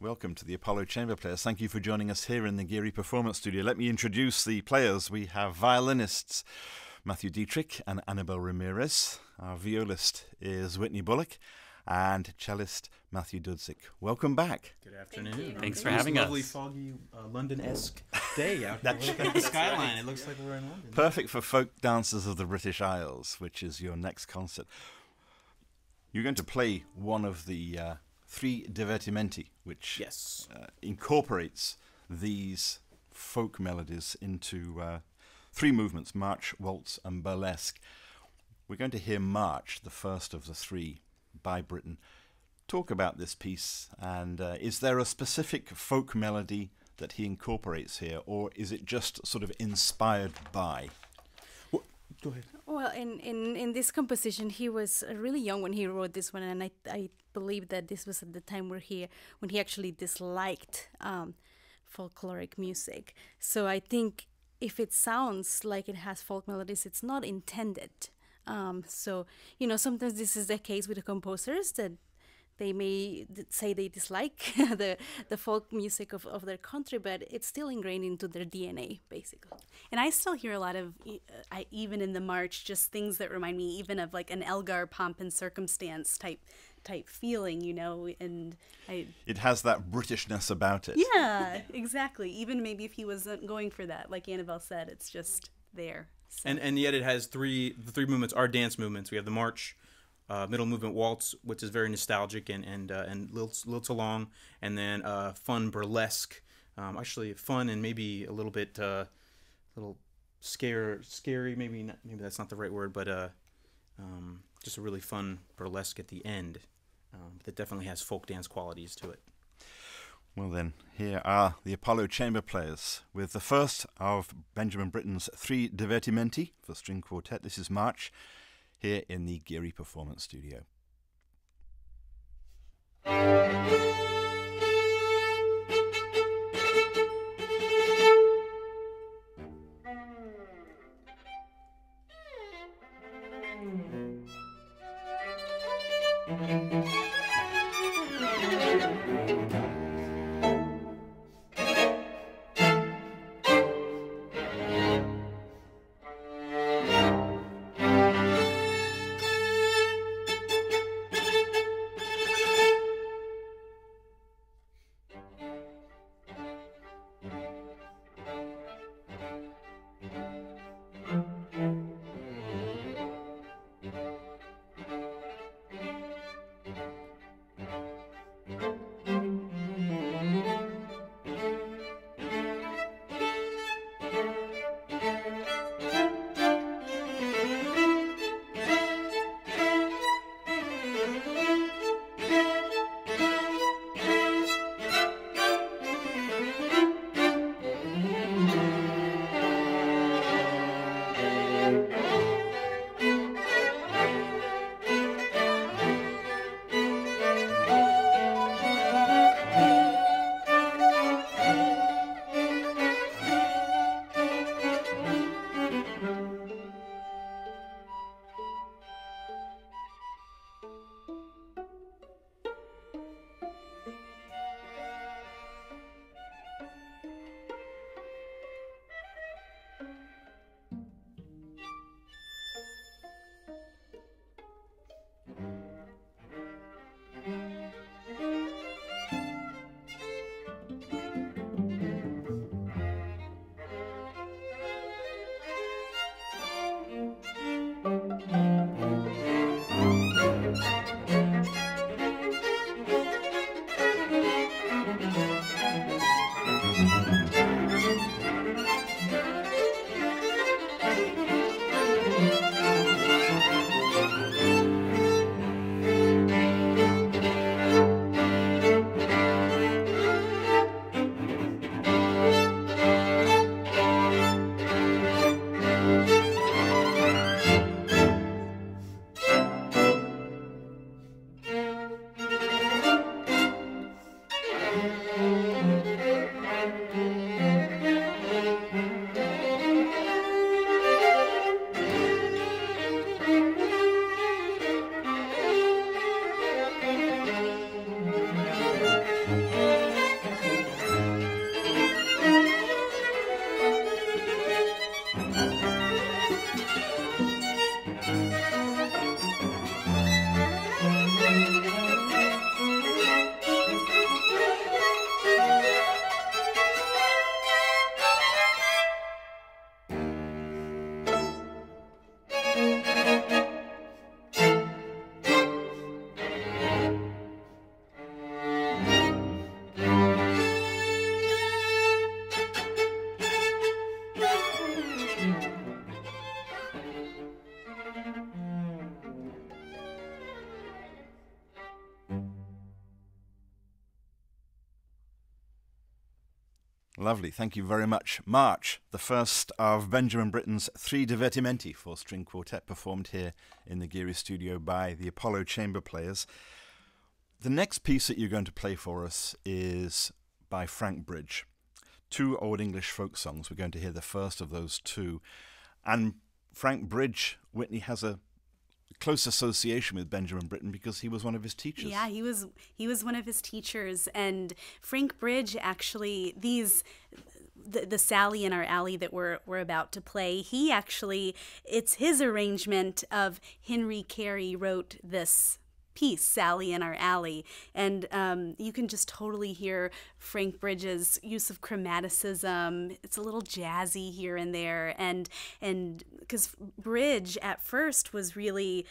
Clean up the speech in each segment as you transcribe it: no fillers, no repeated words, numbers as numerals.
Welcome to the Apollo Chamber Players. Thank you for joining us here in the Geary Performance Studio. Let me introduce the players. We have violinists Matthew Dietrich and Annabelle Ramirez. Our violist is Whitney Bullock and cellist Matthew Dudzik. Welcome back. Good afternoon. Thanks for having us. Lovely, foggy, London-esque day out here. Look at the skyline. It looks like we're in London. Perfect for folk dancers of the British Isles, which is your next concert. You're going to play one of the three Divertimenti, which incorporates these folk melodies into three movements: march, waltz, and burlesque. We're going to hear March, the first of the three, by Britten. Talk about this piece, and is there a specific folk melody that he incorporates here, or is it just sort of inspired by? Well, go ahead. Well, in this composition, he was really young when he wrote this one, and I believe that this was at the time when he actually disliked folkloric music. So I think if it sounds like it has folk melodies, it's not intended. So, you know, sometimes this is the case with the composers, that they may say they dislike the folk music of their country, but it's still ingrained into their DNA, basically. And I still hear a lot of, even in the march, just things that remind me even of like an Elgar pomp and circumstance type feeling, you know, and it has that Britishness about it. Yeah, exactly. Even maybe if he wasn't going for that, like Annabelle said, it's just there. So. And yet it has the three movements are dance movements. We have the march, middle movement waltz, which is very nostalgic and lilts along, and then fun burlesque, actually fun and maybe a little bit little scary. Maybe that's not the right word, but just a really fun burlesque at the end that definitely has folk dance qualities to it. Well then, here are the Apollo Chamber Players with the first of Benjamin Britten's three Divertimenti for string quartet. This is March, here in the Geary Performance Studio. Lovely, thank you very much. March, the first of Benjamin Britten's 3 Divertimenti for string quartet, performed here in the Geary Studio by the Apollo Chamber Players. The next piece that you're going to play for us is by Frank Bridge. 2 Old English folk songs. We're going to hear the first of those 2. And Frank Bridge, Whitney, has a close association with Benjamin Britten because he was one of his teachers. Yeah, he was one of his teachers, and Frank Bridge actually the Sally in Our Alley that we're about to play, it's his arrangement of Henry Carey wrote this piece, Sally in Our Alley, and you can just totally hear Frank Bridge's use of chromaticism. It's a little jazzy here and there, and because Bridge at first was really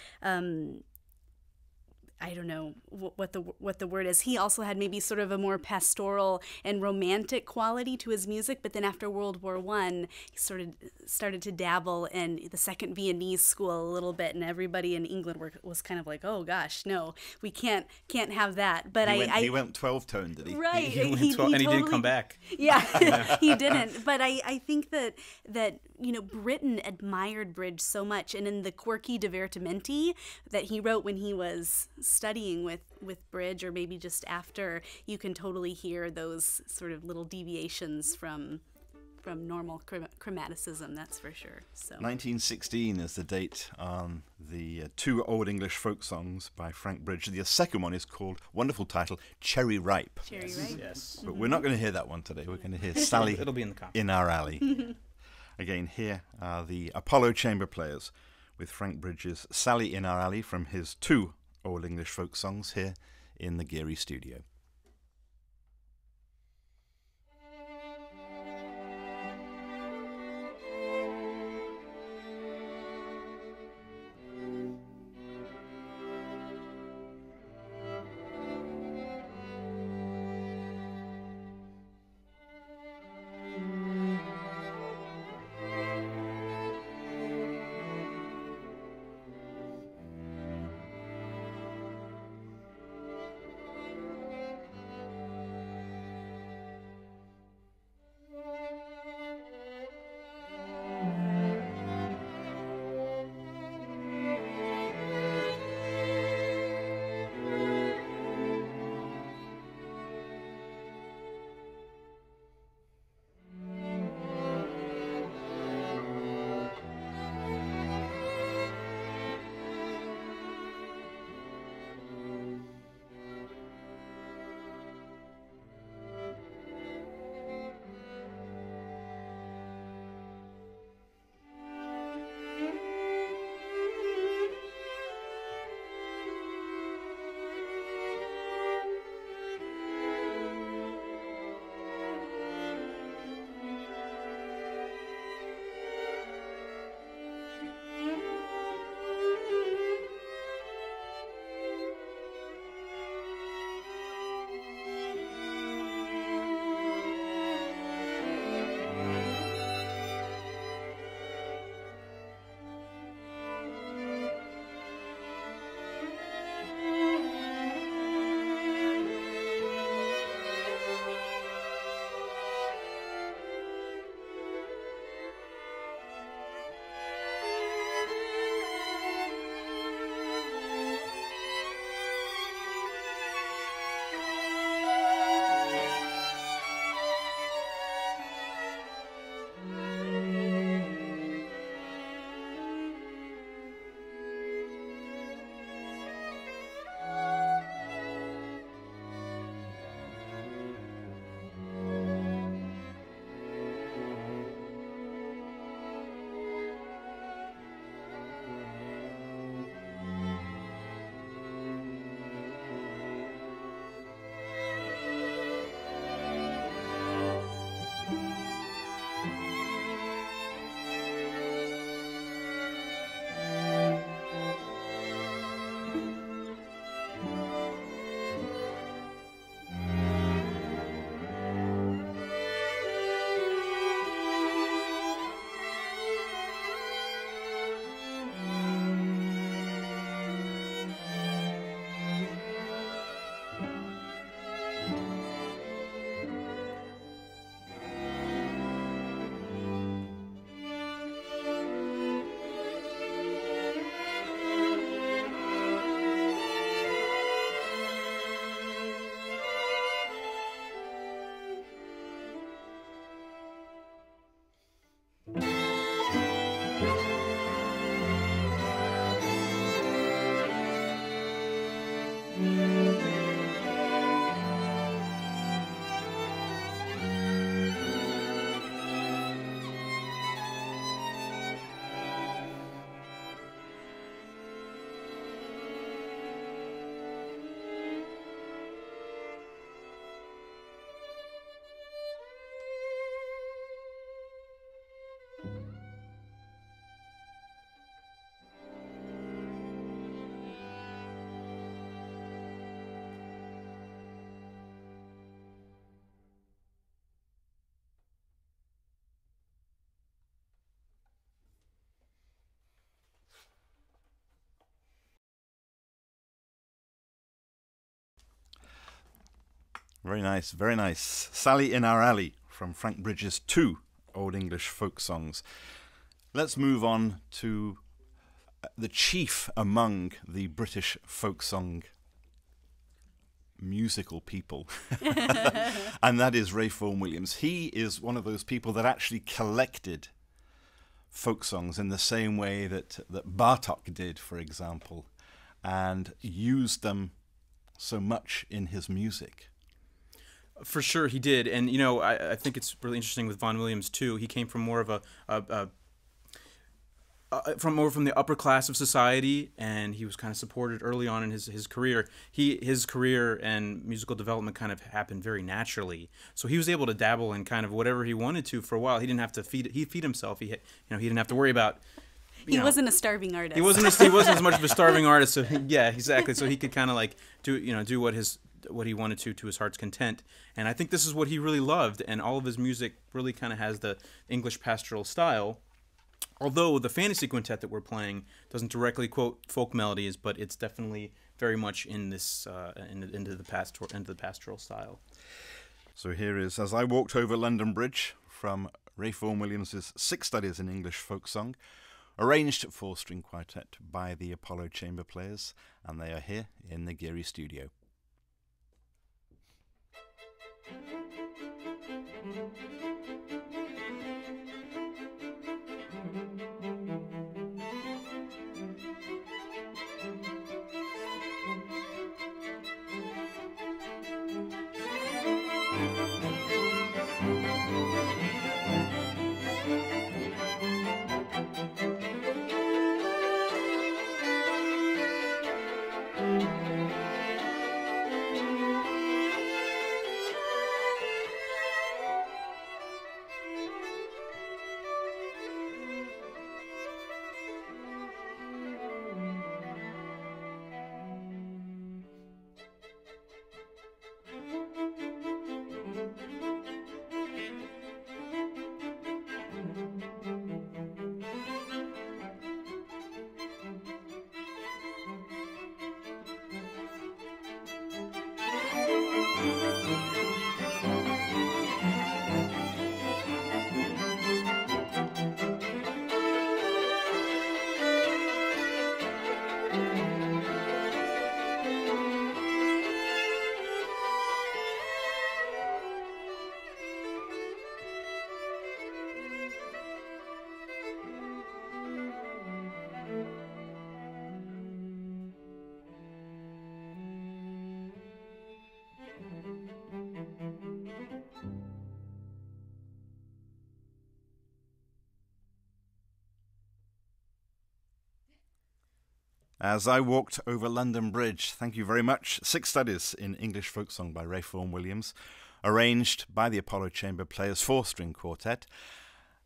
I don't know what the word is. He also had maybe sort of a more pastoral and romantic quality to his music, but then after World War I, he started to dabble in the Second Viennese School a little bit, and everybody in England was kind of like, oh gosh, no, we can't have that. But he went 12-tone, did he? Right, he went 12, and he didn't come back. Yeah, he didn't. But I think that Britten admired Bridge so much, and in the quirky Divertimenti that he wrote when he was studying with Bridge, or maybe just after, you can totally hear those sort of little deviations from normal chromaticism, that's for sure. So 1916 is the date on the 2 Old English folk songs by Frank Bridge. The second one is called, wonderful title, Cherry Ripe. Cherry Ripe. Yes. But we're not going to hear that one today. We're going to hear Sally It'll be in the copy. in Our Alley. Again, here are the Apollo Chamber Players with Frank Bridge's Sally in Our Alley from his 2 Old English folk songs here in the Geary Studio. Very nice, very nice. Sally in Our Alley from Frank Bridges' 2 Old English folk songs. Let's move on to the chief among the British folk song musical people, and that is Vaughan Williams. He is one of those people that actually collected folk songs in the same way that Bartók did, for example, and used them so much in his music. For sure, he did, and you know, I think it's really interesting with Vaughan Williams too. He came from more of from the upper class of society, and he was kind of supported early on in his career. His career and musical development kind of happened very naturally, so he was able to dabble in kind of whatever he wanted to for a while. He didn't have to feed himself. He didn't have to worry about. He wasn't a starving artist. He wasn't as much of a starving artist. So yeah, exactly. So he could kind of like do what he wanted to his heart's content. And I think this is what he really loved. And all of his music really kind of has the English pastoral style. Although the fantasy quintet that we're playing doesn't directly quote folk melodies, but it's definitely very much in this into the pastoral style. So here is As I Walked Over London Bridge from Vaughan Williams' 6 Studies in English Folk Song, arranged for string quartet by the Apollo Chamber Players, and they are here in the Geary Studio. As I Walked Over London Bridge. Thank you very much. 6 Studies in English Folk Song by Vaughan Williams, arranged by the Apollo Chamber Players 4-string quartet.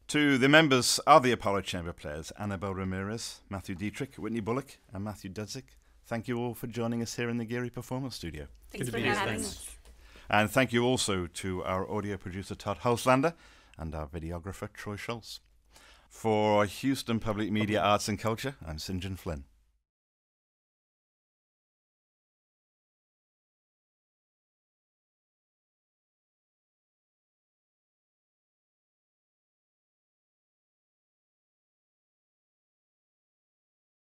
To the members of the Apollo Chamber Players, Annabelle Ramirez, Matthew Dietrich, Whitney Bullock, and Matthew Dudzik, thank you all for joining us here in the Geary Performance Studio. Thanks for having us. And thank you also to our audio producer, Todd Hulslander, and our videographer, Troy Schultz. For Houston Public Media Arts and Culture, I'm St. John Flynn.